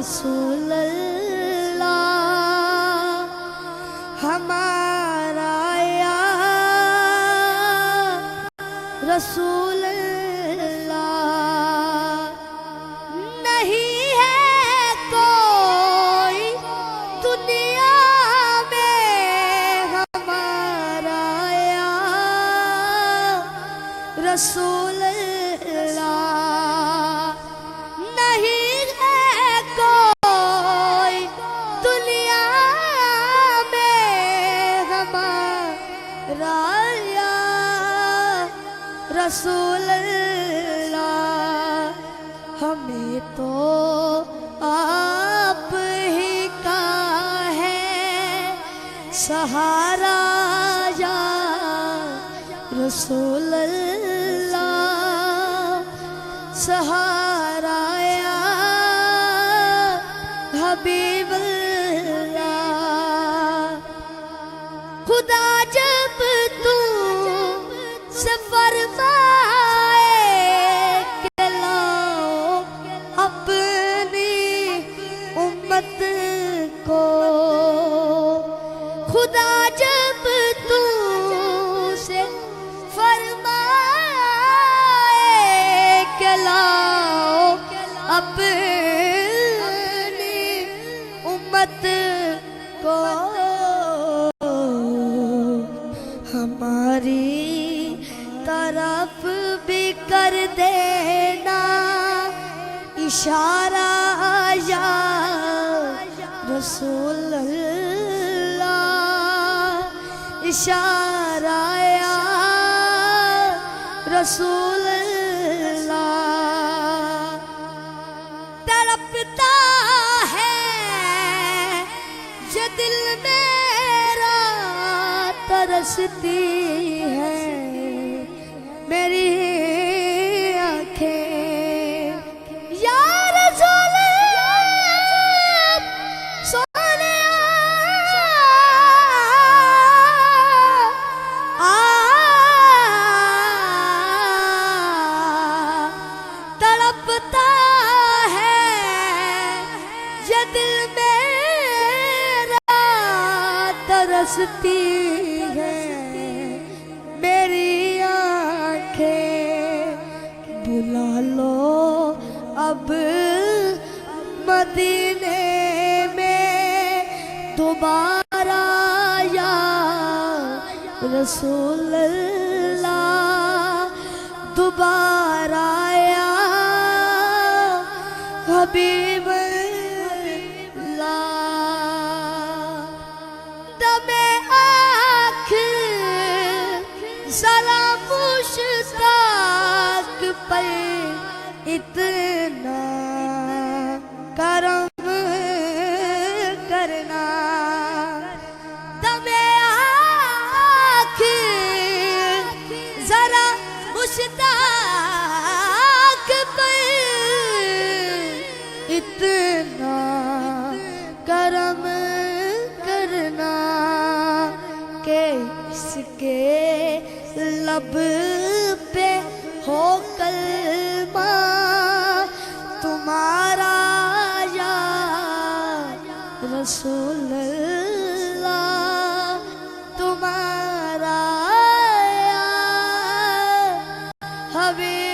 रसूल अल्लाह हमारा या रसूल अल्लाह। नहीं है कोई दुनिया में हमारा या रसूल रसूल अल्लाह। हमें तो आप ही का है सहारा या रसूल अल्लाह। सहारा या हबीब अल्लाह। खुदा जब तू से फरमाए के लाओ अपनी उम्मत को। खुदा जब तू से फरमाए के लाओ अपनी उम्मत को। हमारी तरफ भी कर देना इशारा या रसूल अल्लाह। इशारा या रसूल अल्लाह। तड़पता है ये दिल मेरा तरसती है मेरी आँखें या रसूल सोने तड़पता है ये दिल मेरा तरसती है मेरी आँखें। बुला लो अब मदीने में दोबारा या रसूल अल्लाह। दोबारा या हबीब अल्लाह। दमे आँख जरा मुश्ताक पर इतना करम करना। दमे आँख जरा मुश्ताक पर इतना करम करना के इसके लब पे हो कलमा तुम्हारा या रसूल अल्लाह। तुम्हारा या हबीब